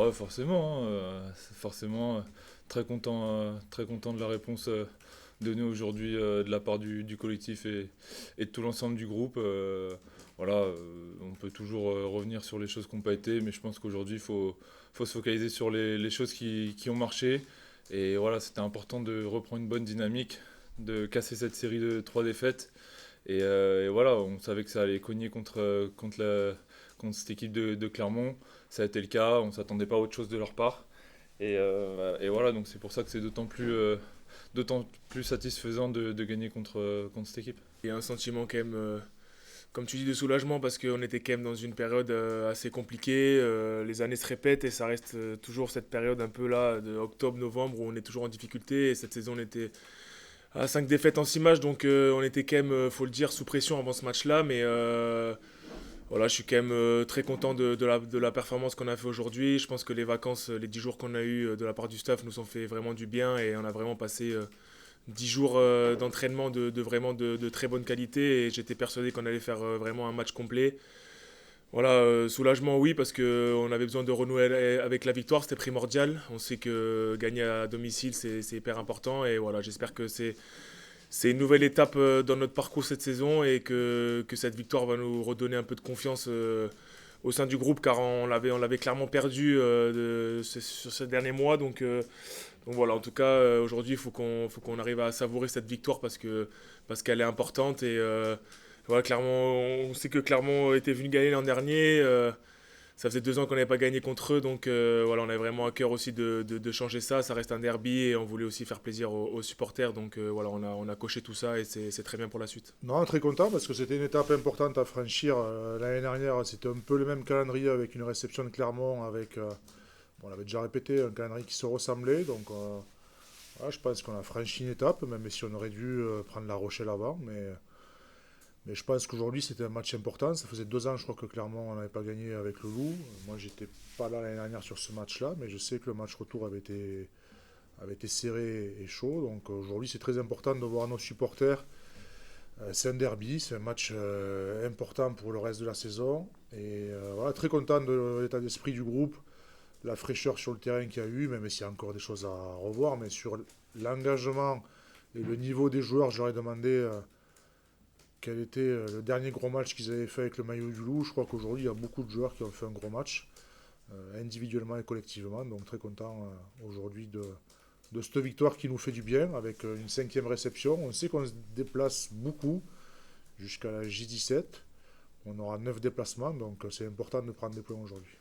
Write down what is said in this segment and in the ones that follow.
Ouais, forcément, hein, forcément très content de la réponse donnée aujourd'hui de la part du collectif et de tout l'ensemble du groupe. Voilà, on peut toujours revenir sur les choses qui n'ont pas été, mais je pense qu'aujourd'hui, faut se focaliser sur les choses qui ont marché. Et voilà, c'était important de reprendre une bonne dynamique, de casser cette série de trois défaites. Et voilà, on savait que ça allait cogner contre cette équipe de Clermont. Ça a été le cas, on ne s'attendait pas à autre chose de leur part. Et voilà, donc c'est pour ça que c'est d'autant plus satisfaisant de gagner contre cette équipe. Il y a un sentiment quand même, comme tu dis, de soulagement parce qu'on était quand même dans une période assez compliquée. Les années se répètent et ça reste toujours cette période un peu là de octobre-novembre où on est toujours en difficulté. Et cette saison, on était à 5 défaites en 6 matchs, donc on était quand même, faut le dire, sous pression avant ce match-là. Mais voilà, je suis quand même très content de la performance qu'on a fait aujourd'hui. Je pense que les vacances, les 10 jours qu'on a eu de la part du staff nous ont fait vraiment du bien et on a vraiment passé 10 jours d'entraînement vraiment de très bonne qualité et j'étais persuadé qu'on allait faire vraiment un match complet. Voilà, soulagement oui parce qu'on avait besoin de renouer avec la victoire, c'était primordial. On sait que gagner à domicile c'est hyper important et voilà, j'espère que c'est une nouvelle étape dans notre parcours cette saison et que cette victoire va nous redonner un peu de confiance au sein du groupe car on l'avait clairement perdu sur ces derniers mois. Donc voilà, en tout cas, aujourd'hui, il faut qu'on arrive à savourer cette victoire parce qu'elle est importante. Et voilà, Clermont, on sait que Clermont était venu gagner l'an dernier. Ça faisait 2 ans qu'on n'avait pas gagné contre eux. Donc voilà, on avait vraiment à cœur aussi de changer ça. Ça reste un derby et on voulait aussi faire plaisir aux supporters. Donc voilà, on a coché tout ça et c'est très bien pour la suite. Non, très content parce que c'était une étape importante à franchir. L'année dernière, c'était un peu le même calendrier avec une réception de Clermont, bon, on l'avait déjà répété, un calendrier qui se ressemblait. Donc voilà, je pense qu'on a franchi une étape, même si on aurait dû prendre La Rochelle avant. Mais je pense qu'aujourd'hui, c'était un match important. Ça faisait 2 ans, je crois, que Clermont on n'avait pas gagné avec le Loup. Moi, j'étais pas là l'année dernière sur ce match-là, mais je sais que le match retour avait été serré et chaud. Donc aujourd'hui, c'est très important de voir nos supporters. C'est un derby, c'est un match important pour le reste de la saison. Et voilà, très content de l'état d'esprit du groupe, la fraîcheur sur le terrain qu'il y a eu, même s'il y a encore des choses à revoir. Mais sur l'engagement et le niveau des joueurs, j'aurais demandé quel était le dernier gros match qu'ils avaient fait avec le maillot du Loup. Je crois qu'aujourd'hui, il y a beaucoup de joueurs qui ont fait un gros match, individuellement et collectivement. Donc très content aujourd'hui de cette victoire qui nous fait du bien avec une cinquième réception. On sait qu'on se déplace beaucoup jusqu'à la J17. On aura 9 déplacements, donc c'est important de prendre des points aujourd'hui.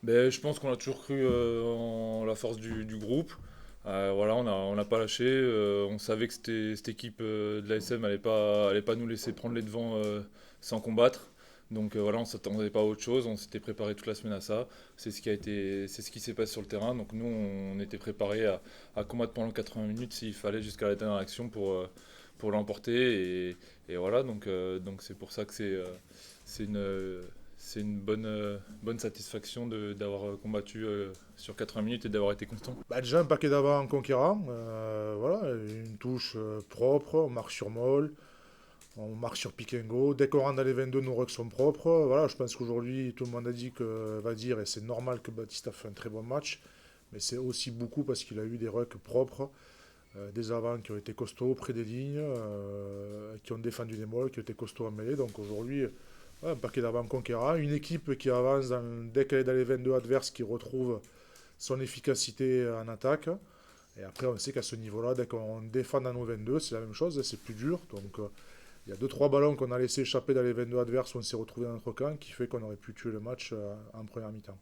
Ben, je pense qu'on a toujours cru en la force du groupe. Voilà, on n'a pas lâché. On savait que cette équipe de l'ASM allait pas nous laisser prendre les devants sans combattre. Donc voilà, on s'attendait pas à autre chose. On s'était préparé toute la semaine à ça. C'est ce qui s'est passé sur le terrain. Donc nous, on était préparés à combattre pendant 80 minutes s'il fallait jusqu'à la dernière action pour l'emporter. Et voilà, donc c'est pour ça que c'est une bonne satisfaction d'avoir combattu sur 80 minutes et d'avoir été constant. Bah, déjà un paquet d'avant en conquérant. Voilà, une touche propre, on marque sur Moll, on marque sur pick and go. Dès qu'on rentre dans les 22, nos rucks sont propres. Voilà, je pense qu'aujourd'hui, tout le monde a dit que va dire, et c'est normal que Baptiste a fait un très bon match, mais c'est aussi beaucoup parce qu'il a eu des rucks propres, des avants qui ont été costauds près des lignes, qui ont défendu des molles, qui ont été costauds en mêlée. Donc aujourd'hui, ouais, un paquet d'avant conquérant. Une équipe qui avance dès qu'elle est dans les 22 adverses, qui retrouve son efficacité en attaque. Et après, on sait qu'à ce niveau-là, dès qu'on défend dans nos 22, c'est la même chose, c'est plus dur. Donc il y a deux trois ballons qu'on a laissé échapper dans les 22 adverses où on s'est retrouvé dans notre camp qui fait qu'on aurait pu tuer le match en première mi-temps.